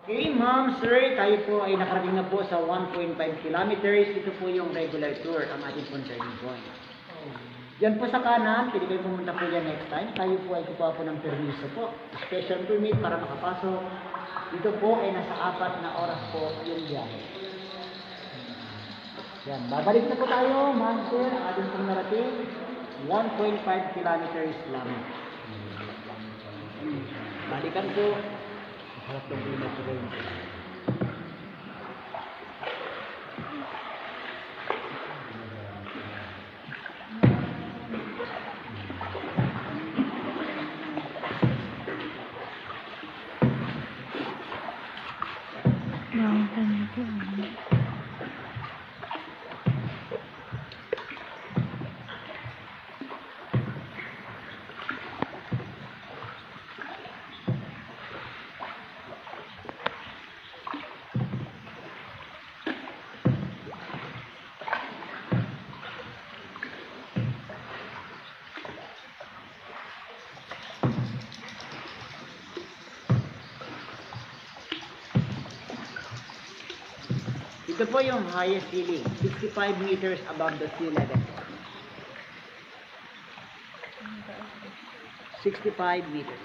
Okay, ma'am, sir, tayo po ay nakarating na po sa 1.5 kilometers. Ito po yung regular tour, ang ating pong turning point. Yan po sa kanan, pwede kayo pumunta po yan next time. Tayo po ay kukuha po ng permiso po. Special permit para makapasok. Dito po ay nasa 4 na oras po yung biyahe. Yan, babalik na po tayo, ma'am, sir, ang ating pong narating. 1.5 kilometers lang. Balikan po. Harap ng pinag ko rin. Ito po yung highest ceiling, 65 meters above the sea level. 65 meters.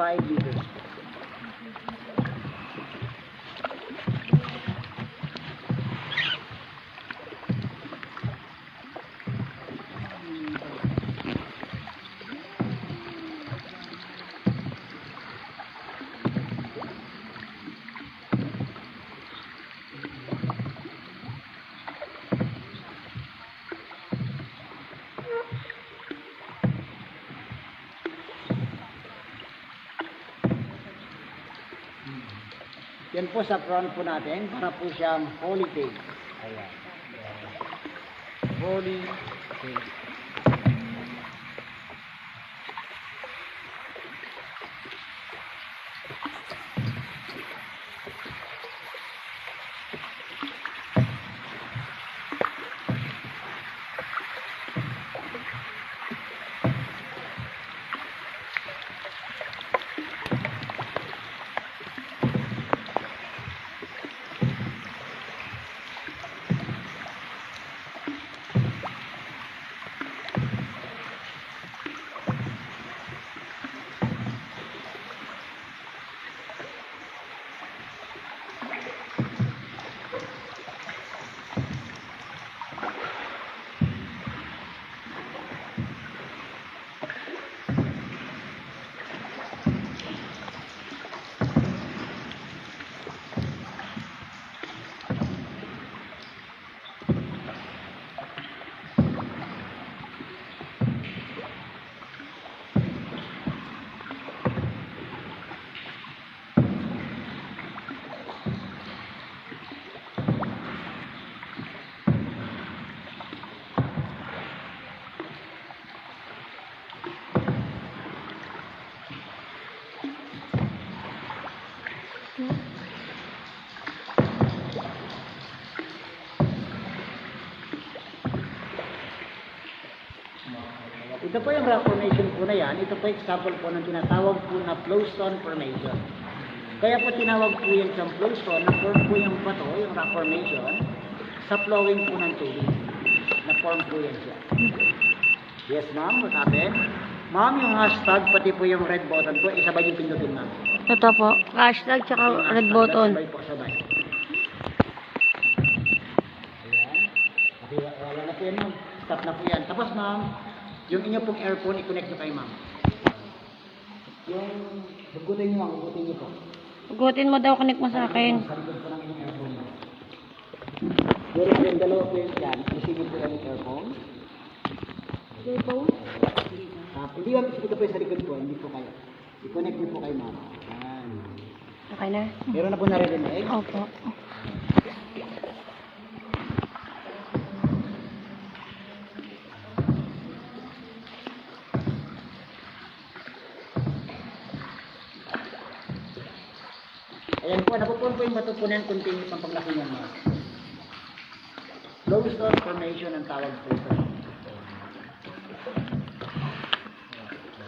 Meters. Yan po sa front po natin, para po siyang holy face. Ayan. Holy face. Ito po yung rock formation po na yan. Ito po example po ng tinatawag po na flowstone formation. Kaya po tinawag po yan sa flowstone, na-form po yung bato, yung rock formation, sa flowing po ng tubig. Na-form po yan siya. Yes, ma'am. What happened? Ma'am, yung hashtag, pati po yung red button po, isabay yung pindutin, ma'am. Ito po. Hashtag tsaka red button. Sabay po, sabay. Ayan. Okay, wala na po yan, ma'am. Stop na po yan. Tapos, ma'am, yung inyo pong earphone, i-connect nyo kay ma'am. Yung, hugutin nyo, ma'am, hugutin nyo po. Hugutin mo daw, connect mo sa akin. Sarigod po ng inyong earphone. Pero yung dalawa po yung yan, isingin po yung earphone. Earphone? Hindi lang, ito po yung sa likod po, hindi po kayo. I-connect nyo po kay ma'am. Yan. Okay na? Meron na po naririnig? Opo. Ayan po, napupun po yung bato po na yan, continuous ang paglaki niyan mga. Flowstone formation ang tawag po ito.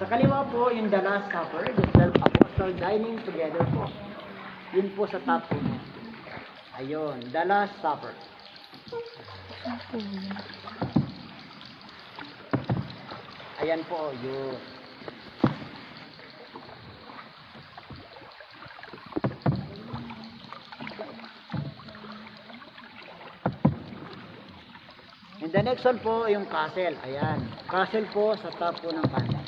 Sa kaliwa po, yung The Last Supper, the 12 Apostles dining together po. Yun po sa top po niya. Ayun, The Last Supper. Ayan po, yun. And the next one po, yung castle. Ayan. Castle po sa top po ng kanan.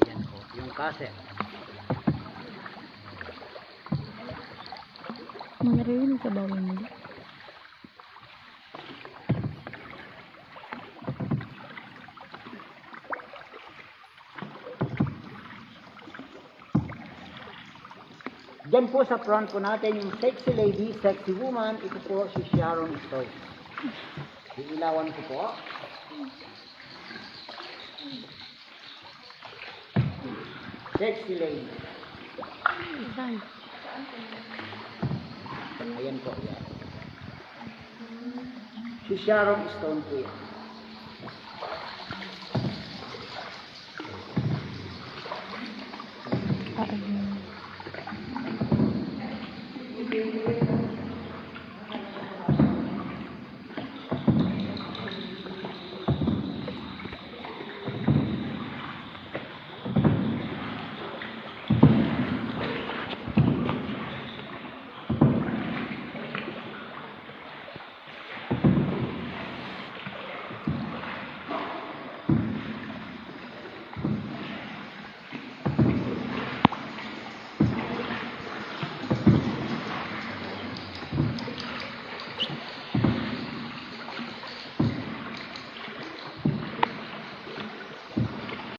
Ayan po, yung castle. Manarinig sa bawal mo. Diyan po sa front po natin yung sexy lady, sexy woman. Ito po si Sharon Stone. Iilawan ko po. Sexy lady. Saan? Ayan po. Yan. Si Sharon Stone po yan.